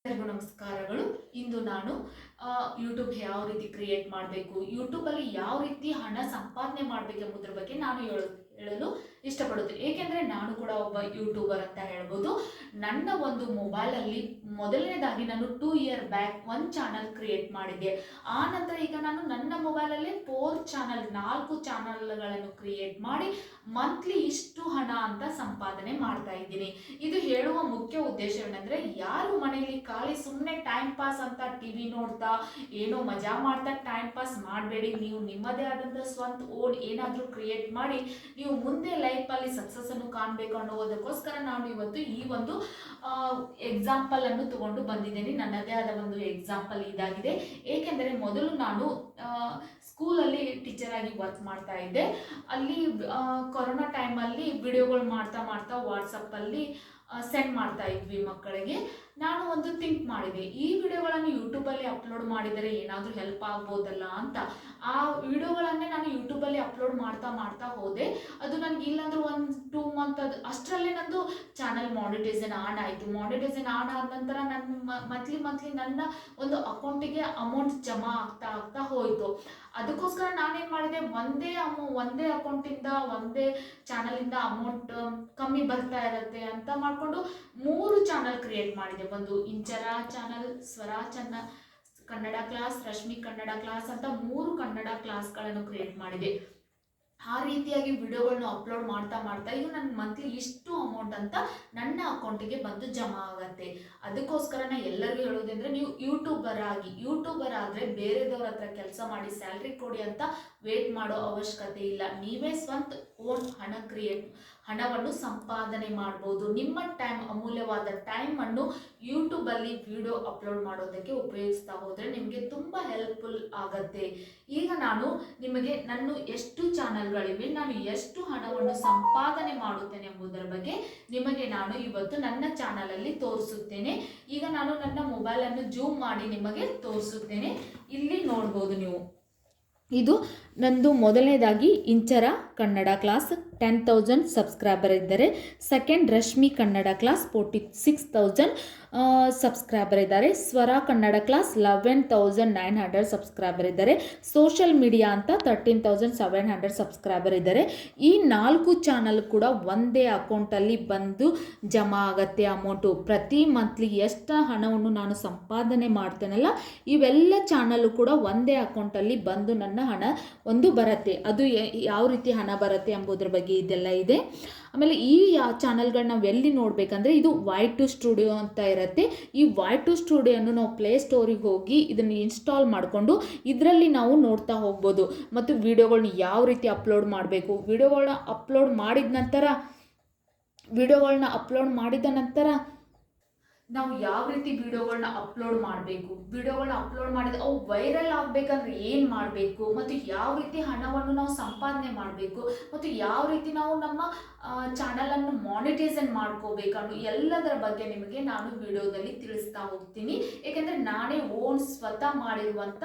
ಎಲ್ಲರಿಗೂ ನಮಸ್ಕಾರಗಳು. ಇಂದು ನಾನು ಯೂಟ್ಯೂಬ್ ಯಾವ ರೀತಿ ಕ್ರಿಯೇಟ್ ಮಾಡಬೇಕು, ಯೂಟ್ಯೂಬಲ್ಲಿ ಯಾವ ರೀತಿ ಹಣ ಸಂಪಾದನೆ ಮಾಡಬೇಕೆಂಬುದರ ಬಗ್ಗೆ ನಾನು ಹೇಳಲು ಇಷ್ಟಪಡುತ್ತೇನೆ. ಏಕೆಂದರೆ ನಾನು ಕೂಡ ಒಬ್ಬ ಯೂಟ್ಯೂಬರ್ ಅಂತ ಹೇಳ್ಬೋದು. ನನ್ನ ಒಂದು ಮೊಬೈಲಲ್ಲಿ ಮೊದಲನೇದಾಗಿ ನಾನು 2 ಇಯರ್ ಬ್ಯಾಕ್ ಒಂದು ಚಾನಲ್ ಕ್ರಿಯೇಟ್ ಮಾಡಿದ್ದೆ. ಆ ನಂತರ ಈಗ ನಾನು ನನ್ನ ಮೊಬೈಲಲ್ಲಿ 4 ಚಾನಲ್ಗಳನ್ನು ಕ್ರಿಯೇಟ್ ಮಾಡಿ ಮಂತ್ಲಿ ಇಷ್ಟು ಹಣ ಅಂತ ಸಂಪಾದನೆ ಮಾಡ್ತಾ ಇದ್ದೀನಿ. ಇದು ಹೇಳುವ ಮುಖ್ಯ ಉದ್ದೇಶವೇನೆಂದರೆ, ಯಾರು ಮನೆಯಲ್ಲಿ ಖಾಲಿ ಸುಮ್ಮನೆ ಟೈಮ್ ಪಾಸ್ ಅಂತ ಟಿವಿ ನೋಡ್ತಾ ಏನೋ ಮಜಾ ಮಾಡ್ತಾ ಟೈಮ್ ಪಾಸ್ ಮಾಡಬೇಡಿ. ನೀವು ನಿಮ್ಮದೇ ಆದಂಥ ಸ್ವಂತ ಓನ್ ಏನಾದರೂ ಕ್ರಿಯೇಟ್ ಮಾಡಿ ನೀವು ಮುಂದೆ ಲೈಫಲ್ಲಿ ಸಕ್ಸಸ್ ಅನ್ನು ಕಾಣಬೇಕು ಅನ್ನೋದಕ್ಕೋಸ್ಕರ ನಾನು ಇವತ್ತು ಈ ಒಂದು ಎಕ್ಸಾಂಪಲ್ ಅನ್ನು ತಗೊಂಡು ಬಂದಿದ್ದೇನೆ. ನನ್ನದೇ ಆದ ಒಂದು ಎಕ್ಸಾಂಪಲ್ ಇದಾಗಿದೆ. ಏಕೆಂದರೆ ಮೊದಲು ನಾನು ಸ್ಕೂಲಲ್ಲಿ ಟೀಚರ್ ಆಗಿ ವರ್ಕ್ ಮಾಡ್ತಾ ಇದ್ದೆ. ಅಲ್ಲಿ ಕೊರೋನಾ ಟೈಮಲ್ಲಿ ವಿಡಿಯೋಗಳು ಮಾಡ್ತಾ ವಾಟ್ಸಪ್ಪಲ್ಲಿ ಸೆಂಡ್ ಮಾಡ್ತಾ ಇದ್ವಿ ಮಕ್ಕಳಿಗೆ. ನಾನು ಒಂದು ಥಿಂಕ್ ಮಾಡಿದೆ, ಈ ವಿಡಿಯೋಗಳನ್ನು ಯೂಟ್ಯೂಬಲ್ಲಿ ಅಪ್ಲೋಡ್ ಮಾಡಿದರೆ ಏನಾದರೂ ಹೆಲ್ಪ್ ಆಗ್ಬೋದಲ್ಲ ಅಂತ. ಆ ವಿಡಿಯೋಗಳನ್ನೇ ನಾನು ಯೂಟ್ಯೂಬಲ್ಲಿ ಅಪ್ಲೋಡ್ ಮಾಡ್ತಾ ಹೋದೆ. ಅದು ನನಗೆ ಇಲ್ಲಾಂದ್ರೆ 1-2 ಮಂತ್ ಅಷ್ಟರಲ್ಲೇ ನಂದು ಚಾನಲ್ ಮಾನಿಟೈಸೇಷನ್ ಆನ್ ಆಯಿತು. ಮಾನಿಟೈಸೇಷನ್ ಆನ್ ಆದ ನಂತರ ನನ್ನ ಮಂತ್ಲಿ ನನ್ನ ಒಂದು ಅಕೌಂಟಿಗೆ ಅಮೌಂಟ್ ಜಮಾ ಆಗ್ತಾ ಹೋಯಿತು. ಅದಕ್ಕೋಸ್ಕರ ನಾನೇನು ಮಾಡಿದೆ, ಒಂದೇ ಅಕೌಂಟಿಂದ ಒಂದೇ ಚಾನಲಿಂದ ಅಮೌಂಟ್ ಕಮ್ಮಿ ಬರ್ತಾ ಇರುತ್ತೆ ಅಂತ ಮಾಡಿಕೊಂಡು 3 ಚಾನಲ್ ಕ್ರಿಯೇಟ್ ಮಾಡಿದೆ. ಒಂದು ಇಂಚರ ಚಾನಲ್, ಸ್ವರ ಕನ್ನಡ ಕ್ಲಾಸ್, ರಶ್ಮಿ ಕನ್ನಡ ಕ್ಲಾಸ್ ಅಂತ 3 ಕನ್ನಡ ಕ್ಲಾಸ್ಗಳನ್ನು ಕ್ರಿಯೇಟ್ ಮಾಡಿದೆ. ಆ ರೀತಿಯಾಗಿ ವಿಡಿಯೋಗಳನ್ನ ಅಪ್ಲೋಡ್ ಮಾಡ್ತಾ ಈಗ ನನ್ನ ಮಂತ್ಲಿ ಇಷ್ಟು ಅಮೌಂಟ್ ಅಂತ ನನ್ನ ಅಕೌಂಟಿಗೆ ಬಂದು ಜಮಾ ಆಗತ್ತೆ. ಅದಕ್ಕೋಸ್ಕರ ನಾನು ಎಲ್ಲರಿಗೂ ಹೇಳೋದಂದ್ರೆ, ನೀವು ಯೂಟ್ಯೂಬರ್ ಆದರೆ ಬೇರೆದವ್ರ ಹತ್ರ ಕೆಲಸ ಮಾಡಿ ಸ್ಯಾಲ್ರಿ ಕೊಡಿ ಅಂತ ವೇಟ್ ಮಾಡೋ ಅವಶ್ಯಕತೆ ಇಲ್ಲ. ನೀವೇ ಸ್ವಂತ ಓನ್ ಹಣವನ್ನು ಸಂಪಾದನೆ ಮಾಡ್ಬೋದು. ನಿಮ್ಮ ಅಮೂಲ್ಯವಾದ ಟೈಮನ್ನು ಯೂಟ್ಯೂಬಲ್ಲಿ ವಿಡಿಯೋ ಅಪ್ಲೋಡ್ ಮಾಡೋದಕ್ಕೆ ಉಪಯೋಗಿಸ್ತಾ ಹೋದರೆ ನಿಮಗೆ ತುಂಬ ಹೆಲ್ಪ್ಫುಲ್ ಆಗತ್ತೆ. ಈಗ ನಾನು ನಿಮಗೆ ನನ್ನ ಎಷ್ಟು ಚಾನಲ್ಗಳಿವೆ, ನಾನು ಎಷ್ಟು ಹಣವನ್ನು ಸಂಪಾದನೆ ಮಾಡುತ್ತೇನೆ ಎಂಬುದರ ಬಗ್ಗೆ ನಿಮಗೆ ನಾನು ಇವತ್ತು ನನ್ನ ಚಾನಲಲ್ಲಿ ತೋರಿಸುತ್ತೇನೆ. ಈಗ ನಾನು ನನ್ನ ಮೊಬೈಲನ್ನು ಜೂಮ್ ಮಾಡಿ ನಿಮಗೆ ತೋರಿಸುತ್ತೇನೆ. ಇಲ್ಲಿ ನೋಡ್ಬೋದು ನೀವು. ಇದು ನಂದು ಮೊದಲನೇದಾಗಿ ಇಂಚರ ಕನ್ನಡ ಕ್ಲಾಸ್ 10,000 ಸಬ್ಸ್ಕ್ರೈಬರ್ ಇದ್ದಾರೆ. Second Rashmi Kannada class 46,000 subscriber ಇದ್ದಾರೆ. ಸ್ವರ ಕನ್ನಡ ಕ್ಲಾಸ್ 11,900 ಸಬ್ಸ್ಕ್ರೈಬರ್ ಇದ್ದಾರೆ. ಸೋಷಿಯಲ್ ಮೀಡಿಯಾ ಅಂತ 13,700 ಸಬ್ಸ್ಕ್ರೈಬರ್ ಇದ್ದಾರೆ. ಈ 4 ಚಾನಲ್ ಕೂಡ ಒಂದೇ ಅಕೌಂಟಲ್ಲಿ ಬಂದು ಜಮಾ ಆಗತ್ತೆ ಅಮೌಂಟು. ಪ್ರತಿ ಮಂತ್ಲಿ ಎಷ್ಟು ಹಣವನ್ನು ನಾನು ಸಂಪಾದನೆ ಮಾಡ್ತೇನಲ್ಲ, ಇವೆಲ್ಲ ಚಾನಲ್ಲು ಕೂಡ ಒಂದೇ ಅಕೌಂಟಲ್ಲಿ ಬಂದು ನನ್ನ ಹಣ ಒಂದು ಬರುತ್ತೆ. ಅದು ಯಾವ ರೀತಿ ಹಣ ಬರುತ್ತೆ ಎಂಬುದರ ಬಗ್ಗೆ ಇದೆಲ್ಲ ಇದೆ. ಆಮೇಲೆ ಈ ಚಾನಲ್ಗಳನ್ನ ನಾವು ಎಲ್ಲಿ ನೋಡಬೇಕಂದ್ರೆ, ಇದು Y2 ಸ್ಟುಡಿಯೋ ಅಂತ ಇರುತ್ತೆ. ಈ Y2 ಸ್ಟುಡಿಯೋನು ನಾವು ಪ್ಲೇಸ್ಟೋರಿಗೆ ಹೋಗಿ ಇದನ್ನು ಇನ್ಸ್ಟಾಲ್ ಮಾಡಿಕೊಂಡು ಇದರಲ್ಲಿ ನಾವು ನೋಡ್ತಾ ಹೋಗ್ಬೋದು. ಮತ್ತು ವಿಡಿಯೋಗಳನ್ನ ಯಾವ ರೀತಿ ಅಪ್ಲೋಡ್ ಮಾಡಬೇಕು, ವಿಡಿಯೋಗಳನ್ನ ಅಪ್ಲೋಡ್ ಮಾಡಿದ ನಂತರ ನಾವು ಯಾವ ರೀತಿ ವಿಡಿಯೋಗಳನ್ನ ಅಪ್ಲೋಡ್ ಮಾಡಬೇಕು, ವಿಡಿಯೋಗಳನ್ನ ಅಪ್ಲೋಡ್ ಮಾಡಿದ ಅವು ವೈರಲ್ ಆಗಬೇಕಂದ್ರೆ ಏನು ಮಾಡಬೇಕು, ಮತ್ತು ಯಾವ ರೀತಿ ಹಣವನ್ನು ನಾವು ಸಂಪಾದನೆ ಮಾಡಬೇಕು, ಮತ್ತು ಯಾವ ರೀತಿ ನಾವು ನಮ್ಮ ಚಾನಲನ್ನು ಮಾನಿಟೈಸೇಷನ್ ಮಾಡ್ಕೋಬೇಕನ್ನೋ ಎಲ್ಲದರ ಬಗ್ಗೆ ನಿಮಗೆ ನಾನು ವಿಡಿಯೋದಲ್ಲಿ ತಿಳಿಸ್ತಾ ಹೋಗ್ತೀನಿ. ಏಕೆಂದರೆ ನಾನೇ ಸ್ವತಃ ಮಾಡಿರುವಂಥ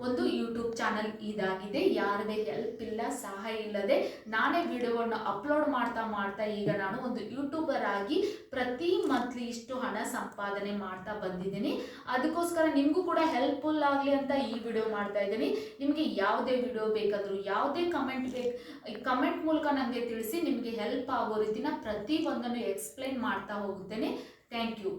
ಒಂದು ಯೂಟ್ಯೂಬ್ ಚಾನಲ್ ಇದಾಗಿದೆ. ಯಾರದೇ ಹೆಲ್ಪ್ ಇಲ್ಲ, ಸಹಾಯ ಇಲ್ಲದೆ ನಾನೇ ವಿಡಿಯೋಗಳನ್ನ ಅಪ್ಲೋಡ್ ಮಾಡ್ತಾ ಈಗ ನಾನು ಒಂದು ಯೂಟ್ಯೂಬರ್ ಆಗಿ ಪ್ರತಿ ಮಂತ್ಲಿ ಇಷ್ಟು ಹಣ ಸಂಪಾದನೆ ಮಾಡ್ತಾ ಬಂದಿದ್ದೀನಿ. ಅದಕ್ಕೋಸ್ಕರ ನಿಮಗೂ ಕೂಡ ಹೆಲ್ಪ್ಫುಲ್ ಆಗಲಿ ಅಂತ ಈ ವಿಡಿಯೋ ಮಾಡ್ತಾ ಇದ್ದೀನಿ. ನಿಮಗೆ ಯಾವುದೇ ವಿಡಿಯೋ ಬೇಕಾದರೂ, ಯಾವುದೇ ಕಮೆಂಟ್ ಮೂಲಕ ನನಗೆ ತಿಳಿಸಿ. ನಿಮಗೆ ಹೆಲ್ಪ್ ಆಗೋ ರೀತಿನ ಪ್ರತಿ ಒಂದನ್ನು ಎಕ್ಸ್ಪ್ಲೇನ್ ಮಾಡ್ತಾ ಹೋಗುತ್ತೇನೆ. Thank you.